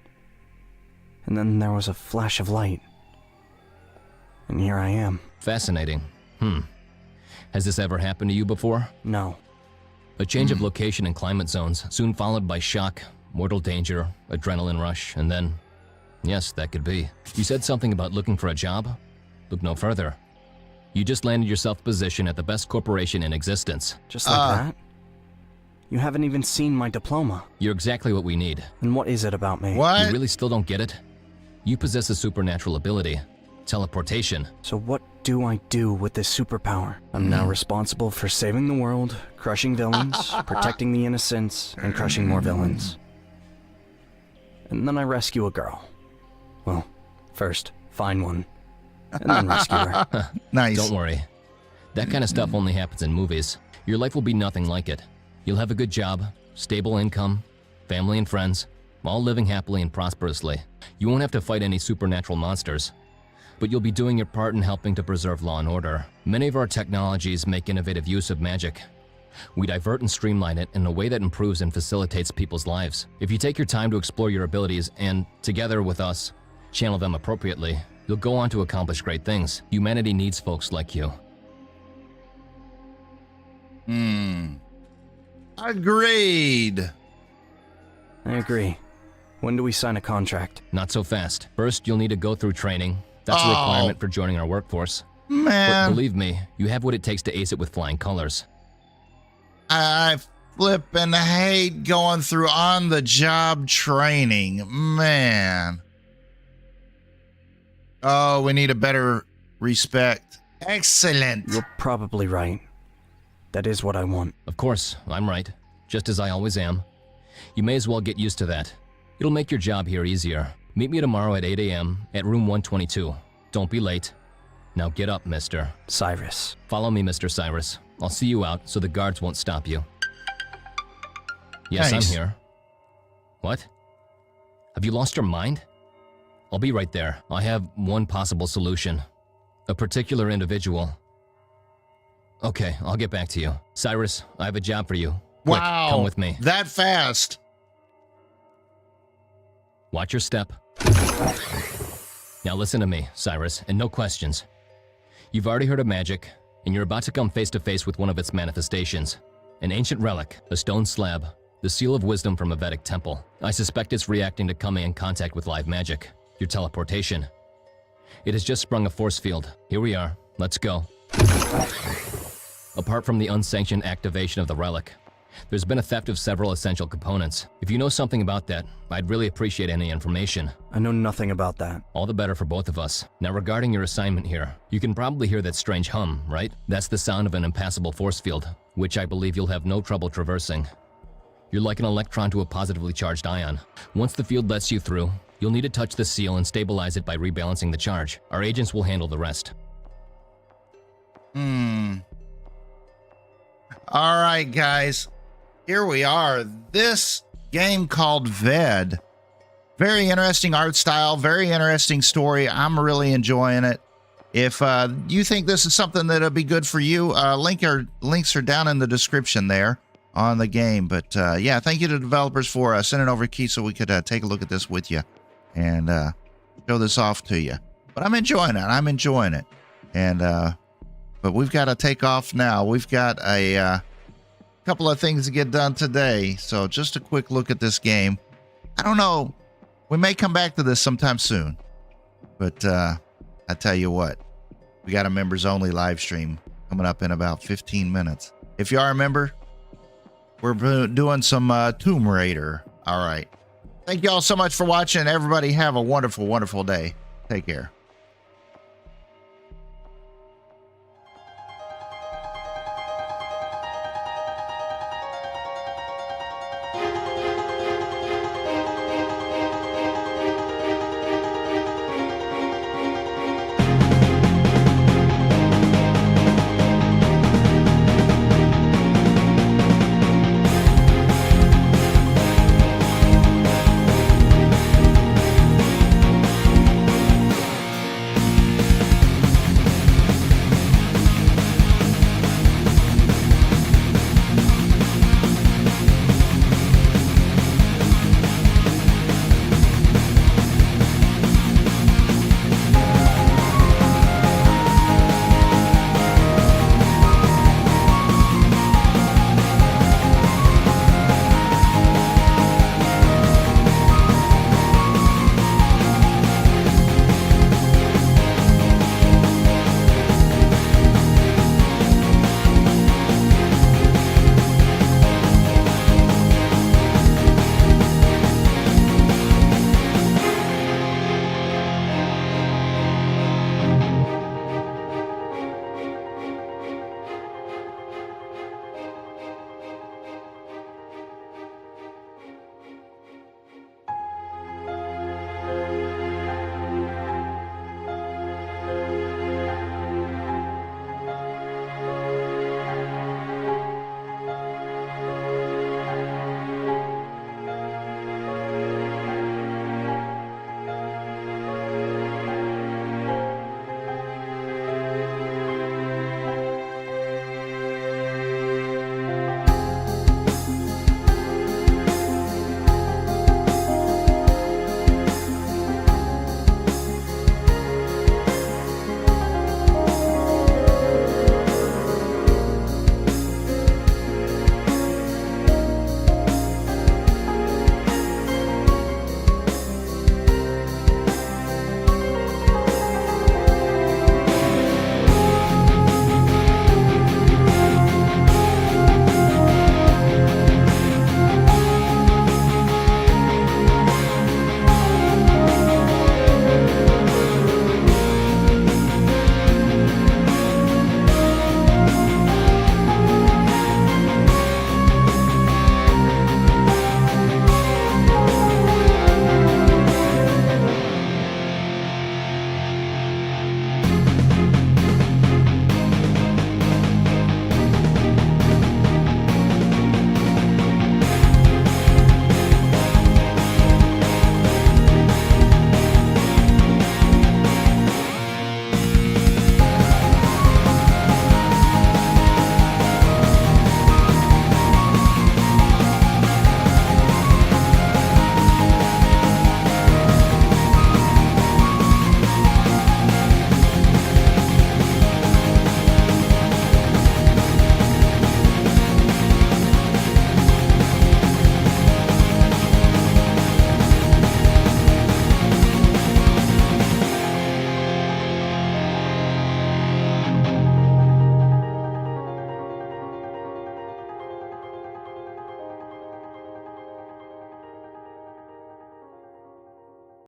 And then there was a flash of light. And here I am. Fascinating. Has this ever happened to you before? No. A change of location and climate zones, soon followed by shock, mortal danger, adrenaline rush, and then... Yes, that could be. You said something about looking for a job? Look no further. You just landed yourself a position at the best corporation in existence. Just like that? You haven't even seen my diploma. You're exactly what we need. And what is it about me? What? You really still don't get it? You possess a supernatural ability. Teleportation. So what do I do with this superpower? I'm now responsible for saving the world, crushing villains, protecting the innocents, and crushing more villains. And then I rescue a girl. Well, first, find one, and then rescue her. Nice. Don't worry. That kind of stuff only happens in movies. Your life will be nothing like it. You'll have a good job, stable income, family and friends, all living happily and prosperously. You won't have to fight any supernatural monsters. but you'll be doing your part in helping to preserve law and order. Many of our technologies make innovative use of magic. We divert and streamline it in a way that improves and facilitates people's lives. If you take your time to explore your abilities and, together with us, channel them appropriately, you'll go on to accomplish great things. Humanity needs folks like you. Agreed. I agree. When do we sign a contract? Not so fast. First, you'll need to go through training. That's a requirement for joining our workforce. Man. But believe me, you have what it takes to ace it with flying colors. I flippin' hate going through on-the-job training. Man. Oh, we need a better respect. Excellent. You're probably right. That is what I want. Of course, I'm right. Just as I always am. You may as well get used to that. It'll make your job here easier. Meet me tomorrow at 8 a.m. at room 122. Don't be late. Now get up, Mr. Cyrus. Follow me, Mr. Cyrus. I'll see you out so the guards won't stop you. Yes, Nice. I'm here. What? Have you lost your mind? I'll be right there. I have one possible solution. A particular individual. Okay, I'll get back to you. Cyrus, I have a job for you. Quick, Wow. come with me. That fast. Watch your step. Now listen to me, Cyrus, and no questions. You've already heard of magic, and you're about to come face to face with one of its manifestations. An ancient relic, a stone slab, the seal of wisdom from a Vedic temple. I suspect it's reacting to coming in contact with live magic, your teleportation. It has just sprung a force field. Here we are. Let's go. Apart from the unsanctioned activation of the relic, there's been a theft of several essential components. If you know something about that, I'd really appreciate any information. I know nothing about that. All the better for both of us. Now regarding your assignment here, you can probably hear that strange hum, right? That's the sound of an impassable force field, which I believe you'll have no trouble traversing. You're like an electron to a positively charged ion. Once the field lets you through, you'll need to touch the seal and stabilize it by rebalancing the charge. Our agents will handle the rest. All right, guys. Here we are. This game called VED. Very interesting art style, very interesting story. I'm really enjoying it. If you think this is something that'll be good for you, links are down in the description there on the game. But yeah, thank you to the developers for sending over a key so we could take a look at this with you and show this off to you. But I'm enjoying it. I'm enjoying it. And but we've got to take off now. We've got a couple of things to get done today. So just a quick look at this game. I don't know. We may come back to this sometime soon. But I tell you what, we got a members only live stream coming up in about 15 minutes. If you are a member, we're doing some Tomb Raider. All right. Thank you all so much for watching. Everybody have a wonderful, wonderful day. Take care.